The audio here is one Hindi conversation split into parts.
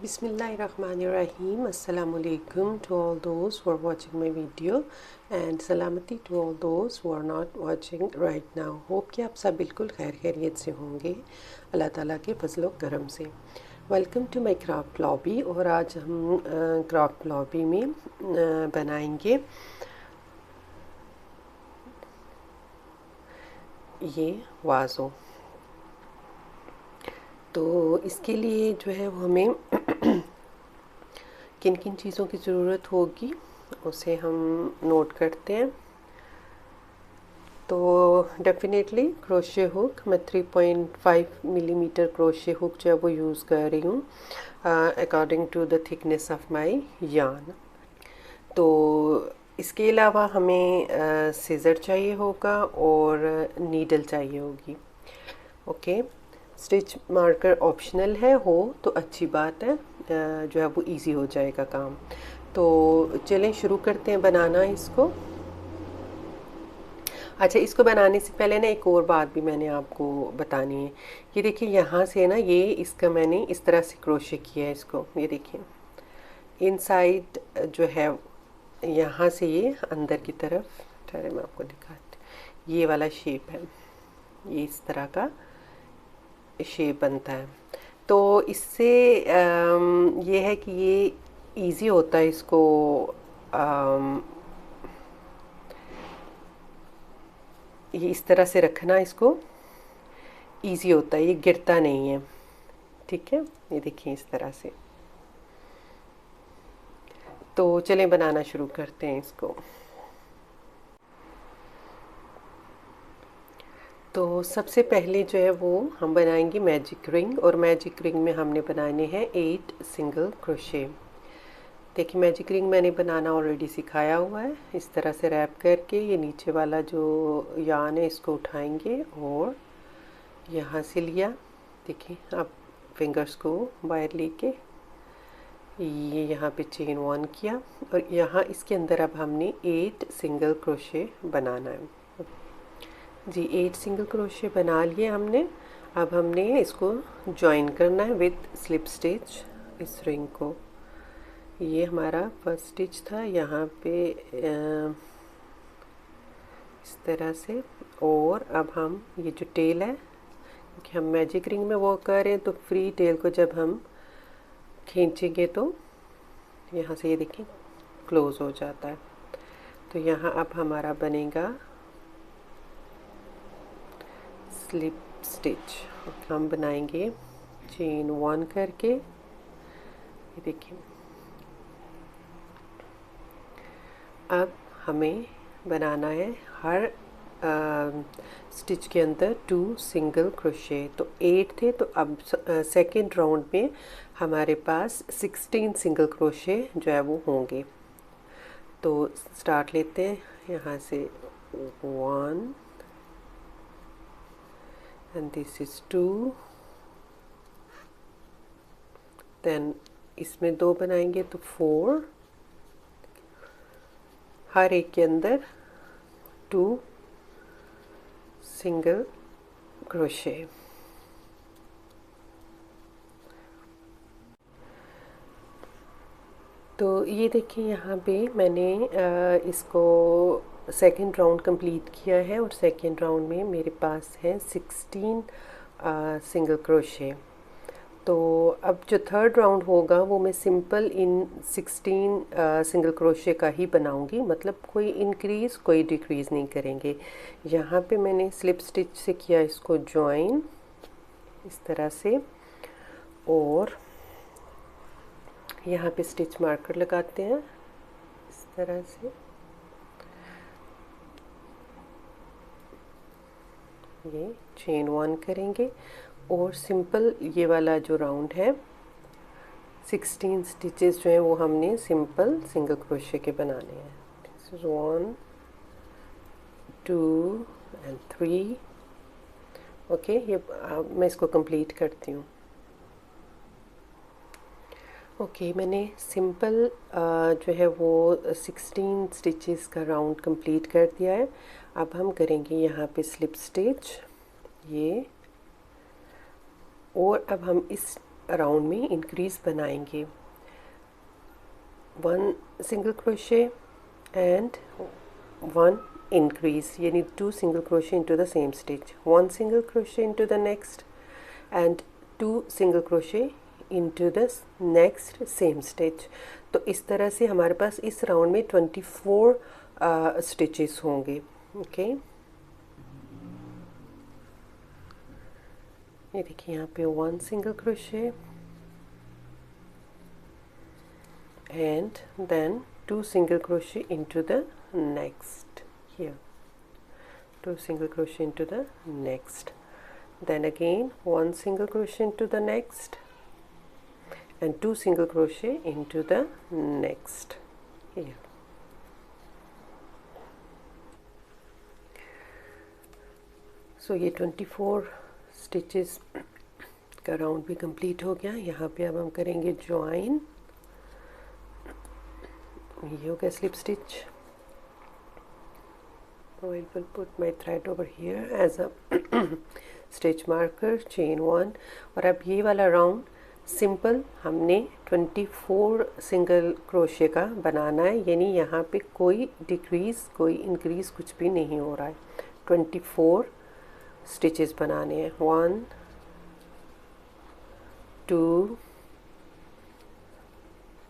Bismillahirrahmanirrahim. Assalamu alaikum to all those who are watching my video and salamati to all those who are not watching right now. Hope कि आप सब बिल्कुल खैर खैरियत से होंगे अल्लाह ताला के फजलो करम से। Welcome to my craft lobby. और आज हम क्राफ्ट लॉबी में बनाएंगे ये वाज़ो। तो इसके लिए जो है वो हमें किन किन चीज़ों की ज़रूरत होगी उसे हम नोट करते हैं। तो डेफिनेटली क्रोशे हुक, मैं 3.5 मिलीमीटर क्रोशे हुक जो है वो यूज़ कर रही हूँ according to the thickness of my yarn. तो इसके अलावा हमें सीज़र चाहिए होगा और नीडल चाहिए होगी। ओके, स्टिच मार्कर ऑप्शनल है, हो तो अच्छी बात है, जो है वो इजी हो जाएगा काम। तो चलें शुरू करते हैं बनाना इसको। अच्छा, इसको बनाने से पहले ना एक और बात भी मैंने आपको बतानी है। ये देखिए यहाँ से ना ये इसका मैंने इस तरह से क्रोशे किया है इसको। ये देखिए इनसाइड जो है यहाँ से ये अंदर की तरफ, ठहरे मैं आपको दिखाती, ये वाला शेप है, ये इस तरह का शेप बनता है। तो इससे ये है कि ये इजी होता है इसको ये इस तरह से रखना, इसको इजी होता है, ये गिरता नहीं है। ठीक है, ये देखिए इस तरह से। तो चलें बनाना शुरू करते हैं इसको। तो सबसे पहले जो है वो हम बनाएंगे मैजिक रिंग, और मैजिक रिंग में हमने बनाने हैं 8 सिंगल क्रोशे। देखिए मैजिक रिंग मैंने बनाना ऑलरेडी सिखाया हुआ है। इस तरह से रैप करके ये नीचे वाला जो यार्न है इसको उठाएंगे और यहाँ से लिया, देखिए आप फिंगर्स को वायर लेके ये यहाँ पे चेन 1 किया, और यहाँ इसके अंदर अब हमने 8 सिंगल क्रोशे बनाना है जी। 8 सिंगल क्रोशे बना लिए हमने। अब हमने इसको ज्वाइन करना है विद स्लिप स्टिच इस रिंग को। ये हमारा फर्स्ट स्टिच था यहाँ पे इस तरह से। और अब हम ये जो टेल है, क्योंकि हम मैजिक रिंग में वो कर रहे हैं, तो फ्री टेल को जब हम खींचेंगे तो यहाँ से ये देखिए क्लोज हो जाता है। तो यहाँ अब हमारा बनेगा स्लिप स्टिच। हम बनाएंगे चेन 1 करके, ये देखिए। अब हमें बनाना है हर स्टिच के अंदर 2 सिंगल क्रोशे। तो 8 थे, तो अब सेकेंड राउंड में हमारे पास 16 सिंगल क्रोशे जो है वो होंगे। तो स्टार्ट लेते हैं यहाँ से 1 and this is 2, then इसमें 2 बनाएंगे तो 4, हर एक के अंदर 2 सिंगल क्रोशे। तो ये देखिए यहाँ पे मैंने इसको सेकेंड राउंड कंप्लीट किया है, और सेकेंड राउंड में मेरे पास है 16 सिंगल क्रोशे। तो अब जो थर्ड राउंड होगा वो मैं सिंपल इन 16 सिंगल क्रोशे का ही बनाऊंगी, मतलब कोई इंक्रीज़ कोई डिक्रीज़ नहीं करेंगे। यहाँ पे मैंने स्लिप स्टिच से किया इसको ज्वाइन इस तरह से, और यहाँ पे स्टिच मार्कर लगाते हैं इस तरह से। ये चेन 1 करेंगे और सिंपल ये वाला जो राउंड है 16 स्टिचेस जो हैं वो हमने सिंपल सिंगल क्रोशे के बनाने हैं। 1 2 and 3। ओके, ये मैं इसको कंप्लीट करती हूँ। ओके, मैंने सिंपल जो है वो 16 स्टिचेस का राउंड कंप्लीट कर दिया है। अब हम करेंगे यहाँ पे स्लिप स्टिच ये, और अब हम इस राउंड में इंक्रीज बनाएंगे। 1 सिंगल क्रोशे एंड 1 increase, यानी 2 single crochet into the same stitch, 1 single crochet into the next and 2 single crochet into the next same stitch। तो इस तरह से हमारे पास इस राउंड में 24 स्टिचेस होंगे। ओके, ये देखिए यहाँ पे 1 single crochet and then 2 single crochet into the next, here 2 single crochet into the next, then again 1 single crochet into the next and 2 single crochet into the next, here। सो ये 24 स्टिचेस का राउंड भी कंप्लीट हो गया। यहाँ पे अब हम करेंगे ज्वाइन। ये हो गया slip stitch. I will put my thread over here as a stitch marker, chain 1। और अब ये वाला राउंड सिंपल हमने 24 सिंगल क्रोशे का बनाना है, यानी यहाँ पे कोई डिक्रीज कोई इंक्रीज कुछ भी नहीं हो रहा है। 24 स्टिचेस बनाने हैं, 1 2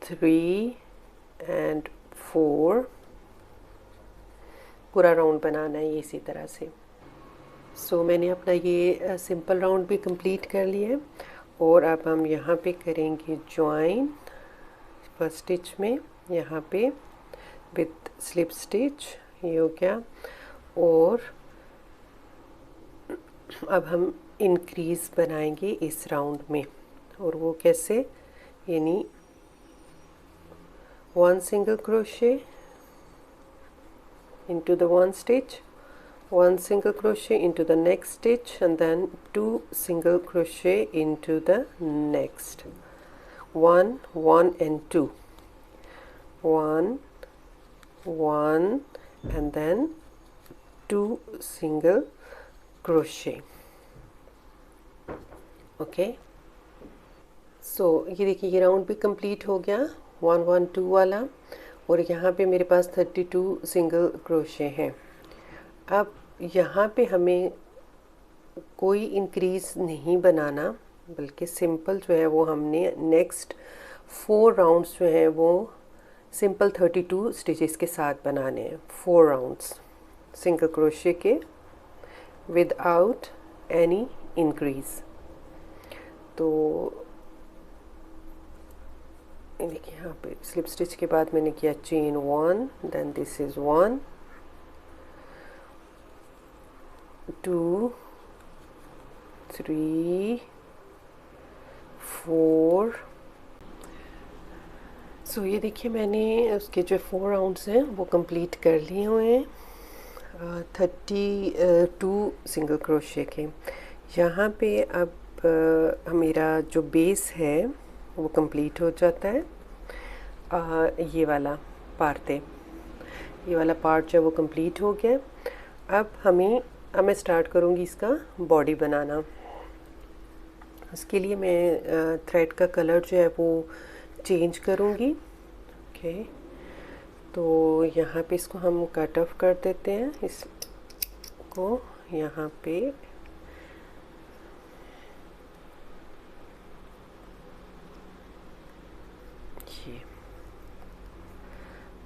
3 एंड 4। पूरा राउंड बनाना है ये इसी तरह से। सो मैंने अपना ये सिंपल राउंड भी कंप्लीट कर लिया है और अब हम यहाँ पे करेंगे ज्वाइन फर्स्ट स्टिच में, यहाँ पे विथ स्लिप स्टिच, ये हो गया। और अब हम इंक्रीज बनाएंगे इस राउंड में, और वो कैसे, यानी 1 single crochet into the 1 stitch, 1 single crochet into the next stitch and then 2 single crochet into the next, 1 1 and 2, 1 1 and then 2 single crochet। Okay, सो ये देखिए ये राउंड भी कंप्लीट हो गया 1 1 2 वाला, और यहाँ पे मेरे पास 32 सिंगल क्रोशे हैं। अब यहाँ पे हमें कोई इंक्रीज नहीं बनाना, बल्कि सिंपल जो है वो हमने नेक्स्ट 4 राउंड्स जो हैं वो सिंपल 32 स्टिचेस के साथ बनाने हैं। 4 राउंड्स सिंगल क्रोशे के विदाउट एनी इंक्रीज। तो देखिए यहाँ पे स्लिप स्टिच के बाद मैंने किया चेन 1, देन दिस इज 1 2 3 4। सो ये देखिए मैंने उसके जो 4 राउंड्स हैं वो कंप्लीट कर लिए हुए हैं 32 सिंगल क्रोशे के। यहाँ पे अब मेरा जो बेस है वो कंप्लीट हो जाता है। ये वाला पार्ट है, ये वाला पार्ट जो है वो कंप्लीट हो गया। अब मैं स्टार्ट करूँगी इसका बॉडी बनाना। उसके लिए मैं थ्रेड का कलर जो है वो चेंज करूँगी। ओके, तो यहाँ पे इसको हम कट ऑफ कर देते हैं, इसको यहाँ पे ये।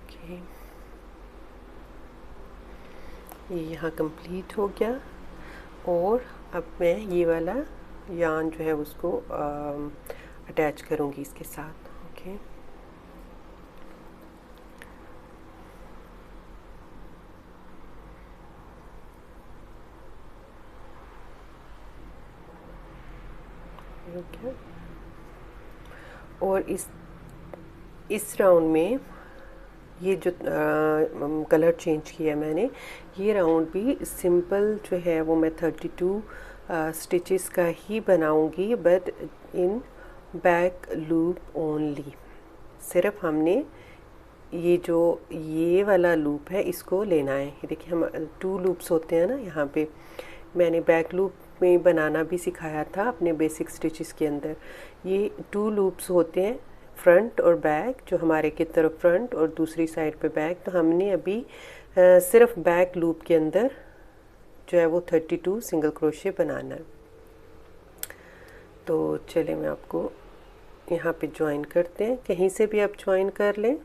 ओके, ये यहाँ कंप्लीट हो गया, और अब मैं ये वाला यार्न जो है उसको अटैच करूँगी इसके साथ। ओके, ओके, और इस राउंड में ये जो कलर चेंज किया मैंने, ये राउंड भी सिंपल जो है वो मैं 32 स्टिचेस का ही बनाऊंगी, but in back loop only. सिर्फ हमने ये वाला लूप है इसको लेना है। ये देखिए हम 2 लूप्स होते हैं ना, यहाँ पे मैंने बैक लूप में बनाना भी सिखाया था अपने बेसिक स्टिचेस के अंदर। ये 2 लूप्स होते हैं, फ्रंट और बैक, जो हमारे की तरफ फ्रंट और दूसरी साइड पे बैक। तो हमने अभी सिर्फ बैक लूप के अंदर जो है वो 32 सिंगल क्रोशे बनाना है। तो चले मैं आपको यहाँ पे ज्वाइन करते हैं, कहीं से भी आप ज्वाइन कर लें।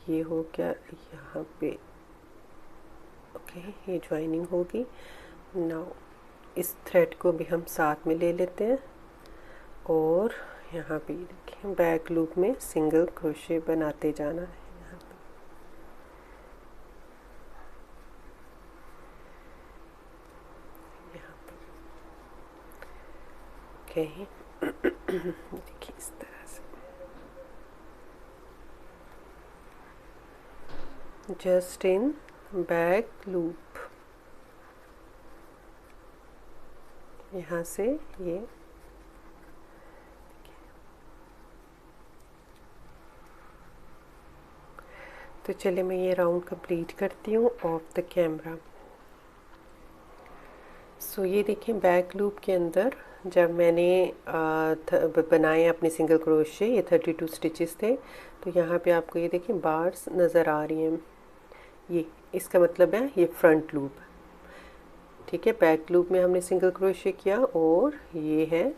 ये हो गया यहाँ पे, ओके, ये ज्वाइनिंग होगी। नाउ इस थ्रेड को भी हम साथ में ले लेते हैं और यहाँ पे देखिए बैक लूप में सिंगल क्रोशे बनाते जाना है। यहाँ पे ओके देखिए इस तरह से जस्ट इन बैक लूप, यहाँ से ये तो चलिए मैं ये राउंड कंप्लीट करती हूँ ऑफ द कैमरा। सो ये देखिए बैक लूप के अंदर जब मैंने बनाए अपने सिंगल क्रोशे, ये 32 स्टिचेस थे। तो यहाँ पे आपको ये देखिए बार्स नज़र आ रही हैं, ये इसका मतलब है ये फ्रंट लूप, ठीक है। बैक लूप में हमने सिंगल क्रोशे किया और ये है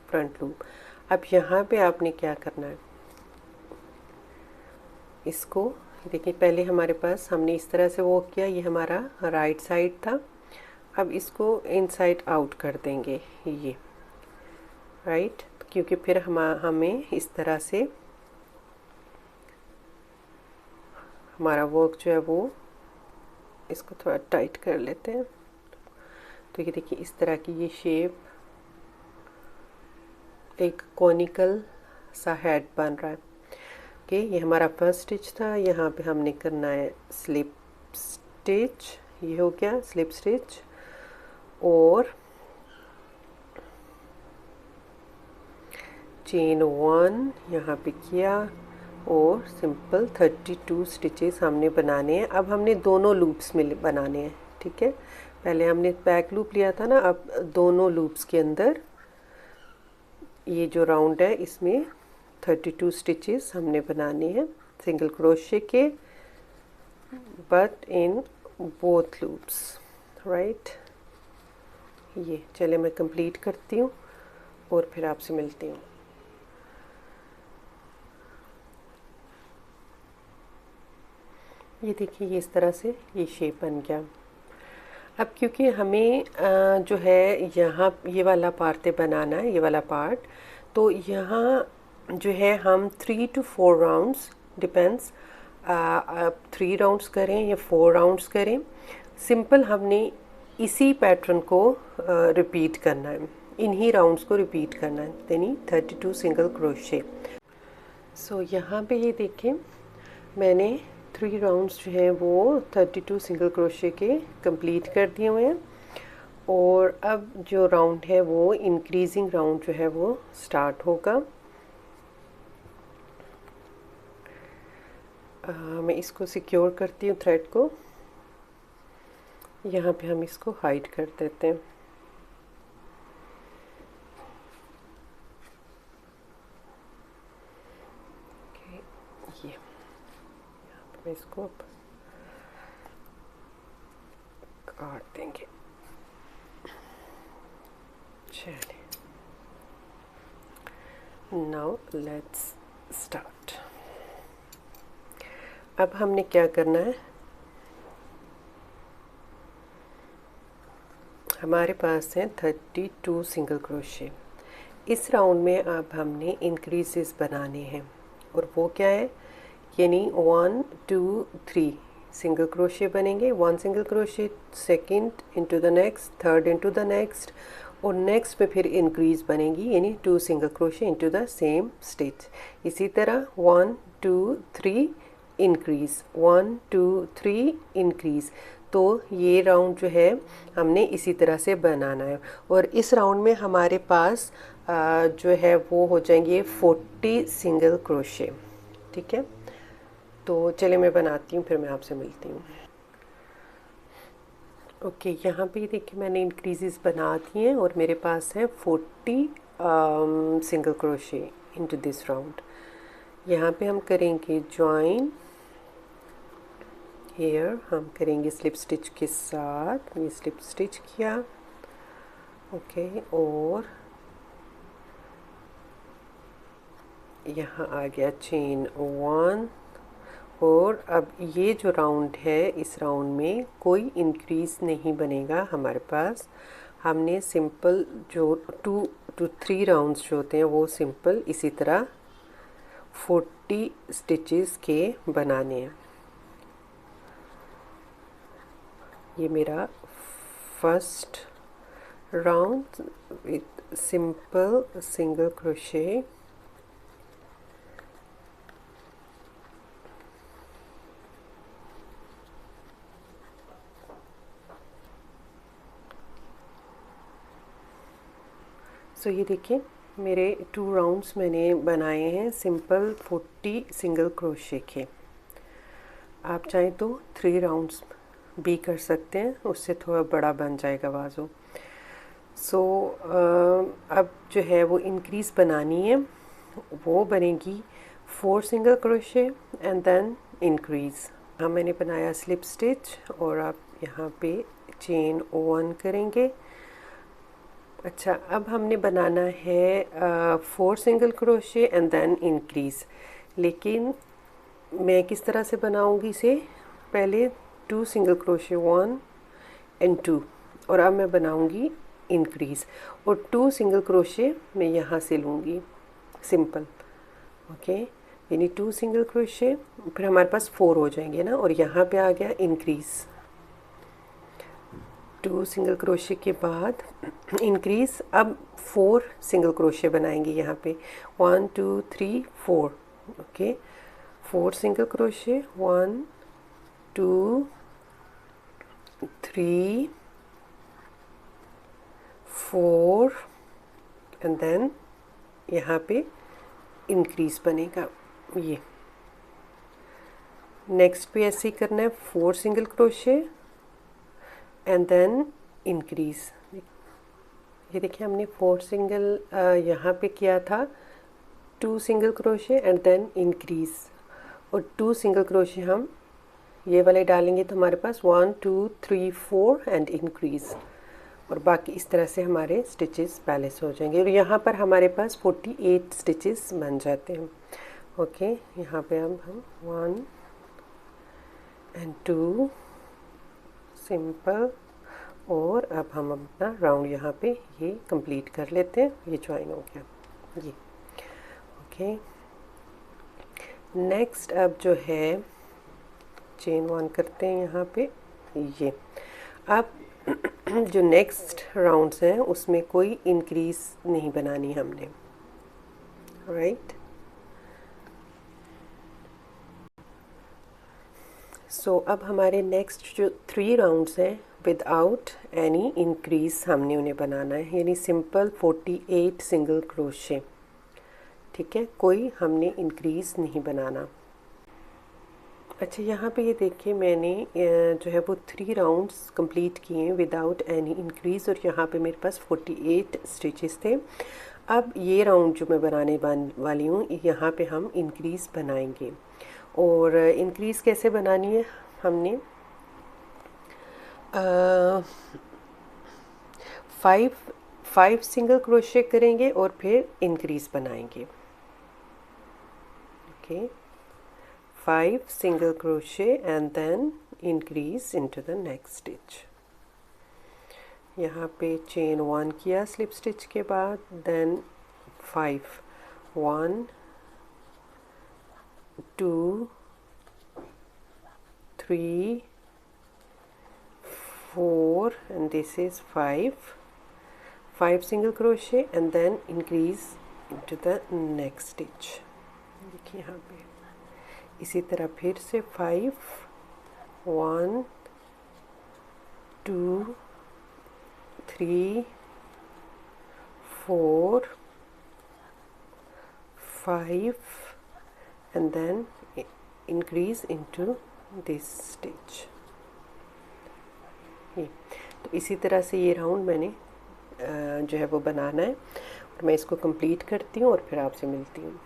फ्रंट लूप। अब यहाँ पे आपने क्या करना है, इसको देखिए पहले हमारे पास हमने इस तरह से वो किया, ये हमारा राइट साइड था। अब इसको इनसाइड आउट कर देंगे ये, राइट, क्योंकि फिर हमें इस तरह से हमारा वर्क जो है वो, इसको थोड़ा टाइट कर लेते हैं। तो ये देखिए इस तरह की ये शेप, एक कॉनिकल सा हेड बन रहा है। ओके, ये हमारा फर्स्ट स्टिच था। यहाँ पे हमने करना है स्लिप स्टिच, ये हो गया स्लिप स्टिच, और चेन 1 यहाँ पे किया और सिंपल 32 स्टिचेस हमने बनाने हैं। अब हमने दोनों लूप्स में बनाने हैं, ठीक है। पहले हमने बैक लूप लिया था ना, अब दोनों लूप्स के अंदर ये जो राउंड है इसमें 32 स्टिचेस हमने बनाने हैं सिंगल क्रोशे के, but in both loops, right. ये चले मैं कंप्लीट करती हूँ और फिर आपसे मिलती हूँ। ये देखिए ये इस तरह से ये शेप बन गया। अब क्योंकि हमें जो है यहाँ ये वाला पार्ट बनाना है, ये वाला पार्ट, तो यहाँ जो है हम 3 to 4 राउंड्स, डिपेंड्स, आप 3 राउंड्स करें या 4 राउंड्स करें, सिंपल हमने इसी पैटर्न को रिपीट करना है, इन्हीं राउंड्स को रिपीट करना है, यानी 32 सिंगल क्रोशे। सो यहाँ पे ये देखें मैंने 3 राउंड्स जो हैं वो 32 सिंगल क्रोशे के कंप्लीट कर दिए हुए हैं। और अब जो राउंड है वो इंक्रीजिंग राउंड जो है वो स्टार्ट होगा। मैं इसको सिक्योर करती हूँ थ्रेड को, यहाँ पे हम इसको हाइड कर देते हैं। ये यहाँ पे मैं इसको अब काट देंगे। चलिए नाउ लेट्स स्टार्ट। अब हमने क्या करना है, हमारे पास हैं 32 सिंगल क्रोशे। इस राउंड में अब हमने इंक्रीजेस बनाने हैं, और वो क्या है, यानी 1 2 3 सिंगल क्रोशे बनेंगे। 1 single crochet, second into the next, third into the next, और नेक्स्ट में फिर इंक्रीज बनेगी, यानी 2 single crochet into the same stitch. इसी तरह 1 2 3 इंक्रीज, 1 2 3 इंक्रीज। तो ये राउंड जो है हमने इसी तरह से बनाना है। और इस राउंड में हमारे पास जो है वो हो जाएंगे 40 सिंगल क्रोशे, ठीक है। तो चले मैं बनाती हूँ, फिर मैं आपसे मिलती हूँ। ओके, यहाँ पे देखिए मैंने इंक्रीजेस बना दिए हैं और मेरे पास है 40 single crochet into this round. यहाँ पे हम करेंगे जॉइन, हेयर हम करेंगे स्लिप स्टिच के साथ, ये स्लिप स्टिच किया। ओके, और यहाँ आ गया चेन 1। और अब ये जो राउंड है, इस राउंड में कोई इंक्रीज नहीं बनेगा हमारे पास। हमने सिंपल जो 2 to 3 राउंड्स जो होते हैं वो सिंपल इसी तरह 40 स्टिचेस के बनाने हैं। ये मेरा first round with simple single crochet. So ये देखिए मेरे 2 राउंड्स मैंने बनाए हैं सिंपल 40 सिंगल क्रोशे के। आप चाहें तो 3 राउंड्स भी कर सकते हैं, उससे थोड़ा बड़ा बन जाएगा बाजू। सो अब जो है वो इंक्रीज़ बनानी है, वो बनेगी 4 single crochet and then increase. हाँ, मैंने बनाया स्लिप स्टिच और आप यहाँ पे चेन 1 करेंगे। अच्छा, अब हमने बनाना है 4 single crochet and then increase. लेकिन मैं किस तरह से बनाऊंगी इसे, पहले 2 सिंगल क्रोशे 1 एंड 2, और अब मैं बनाऊंगी इंक्रीज़। और 2 सिंगल क्रोशे मैं यहाँ से लूँगी सिंपल। ओके, यानी 2 सिंगल क्रोशे, फिर हमारे पास 4 हो जाएंगे ना, और यहाँ पे आ गया इंक्रीज़। 2 सिंगल क्रोशे के बाद इंक्रीज़। अब 4 सिंगल क्रोशे बनाएंगे यहाँ पे, 1 2 3 4। Okay, 4 single crochet, 1 2 3 4 and then यहाँ पे इंक्रीज़ बनेगा। ये नेक्स्ट भी ऐसे ही करना है, 4 single crochet and then increase. ये देखिए हमने 4 सिंगल यहाँ पे किया था, 2 single crochet and then increase, और 2 सिंगल क्रोशे हम ये वाले डालेंगे तो हमारे पास 1 2 3 4 एंड इंक्रीज़, और बाकी इस तरह से हमारे स्टिचेस बैलेंस हो जाएंगे। और यहाँ पर हमारे पास 48 स्टिचेस बन जाते हैं। ओके, यहाँ पे अब हम 1 एंड 2 सिंपल, और अब हम अपना राउंड यहाँ पे ये कंप्लीट कर लेते हैं। ये ज्वाइन हो गया ये। ओके, नेक्स्ट अब जो है चेन 1 करते हैं यहाँ पे ये। अब जो नेक्स्ट राउंड्स हैं उसमें कोई इंक्रीज़ नहीं बनानी हमने, राइट। सो अब हमारे नेक्स्ट जो 3 राउंड्स हैं विदाउट एनी इंक्रीज़ हमने उन्हें बनाना है, यानी सिंपल 48 सिंगल क्रोशे। ठीक है, कोई हमने इंक्रीज़ नहीं बनाना। अच्छा, यहाँ पे ये देखिए मैंने जो है वो 3 राउंड्स कंप्लीट किए हैं विदाउट एनी इंक्रीज़, और यहाँ पे मेरे पास 48 स्टिचेस थे। अब ये राउंड जो मैं बनाने वाली हूँ, यहाँ पे हम इंक्रीज़ बनाएंगे। और इंक्रीज़ कैसे बनानी है, हमने 5 सिंगल क्रोशे करेंगे और फिर इंक्रीज़ बनाएंगे। Okay, 5 single crochet and then increase into the next stitch। यहाँ पे चेन 1 किया स्लिप स्टिच के बाद, then 5 1 2 3 4 and this is 5 single crochet and then increase into the next stitch। देखिए यहाँ पे इसी तरह फिर से 5 1 2 3 4 5 and then increase into this stitch। तो इसी तरह से ये राउंड मैंने जो है वो बनाना है, और मैं इसको कंप्लीट करती हूँ और फिर आपसे मिलती हूँ।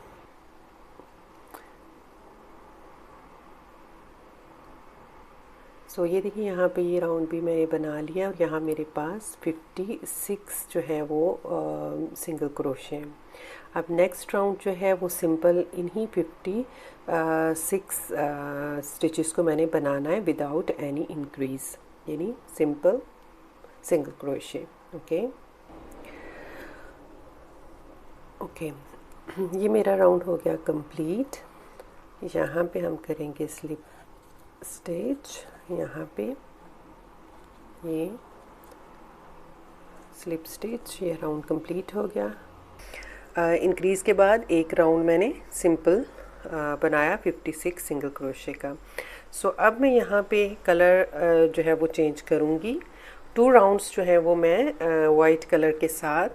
सो ये देखिए यहाँ पे ये राउंड भी मैंने बना लिया, और यहाँ मेरे पास 56 जो है वो सिंगल क्रोशे हैं। अब नेक्स्ट राउंड जो है वो सिंपल इन्हीं 56 स्टिचेस को मैंने बनाना है विदाउट एनी इंक्रीज, यानी सिंपल सिंगल क्रोशे। ओके, ये मेरा राउंड हो गया कंप्लीट। यहाँ पे हम करेंगे स्लिप स्टिच, यहाँ पे ये स्लिप स्टिच, ये राउंड कंप्लीट हो गया। इंक्रीज़ के बाद एक राउंड मैंने सिंपल बनाया 56 सिंगल क्रोशे का। सो अब मैं यहाँ पे कलर जो है वो चेंज करूँगी। 2 राउंड्स जो है वो मैं वाइट कलर के साथ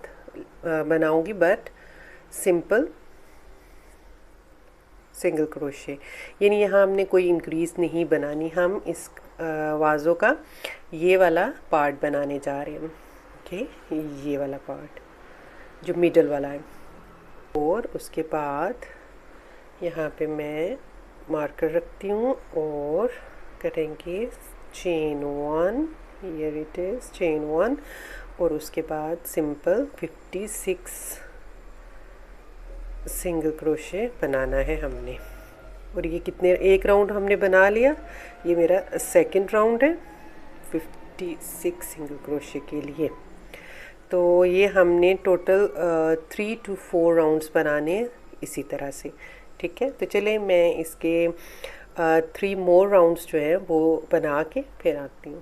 बनाऊँगी, बट सिंपल सिंगल क्रोशे, यानी यहाँ हमने कोई इंक्रीज़ नहीं बनानी, हम इस वाज़ों का ये वाला पार्ट बनाने जा रहे हैं। ओके, ये वाला पार्ट जो मिडल वाला है, और उसके बाद यहाँ पे मैं मार्कर रखती हूँ और करेंगे chain 1, here it is chain 1, और उसके बाद सिंपल 56 सिंगल क्रोशे बनाना है हमने। और ये कितने, एक राउंड हमने बना लिया, ये मेरा सेकंड राउंड है 56 सिंगल क्रोशे के लिए। तो ये हमने टोटल 3 to 4 राउंड्स बनाने इसी तरह से, ठीक है। तो चले मैं इसके 3 मोर राउंड्स जो हैं वो बना के फिर आती हूँ।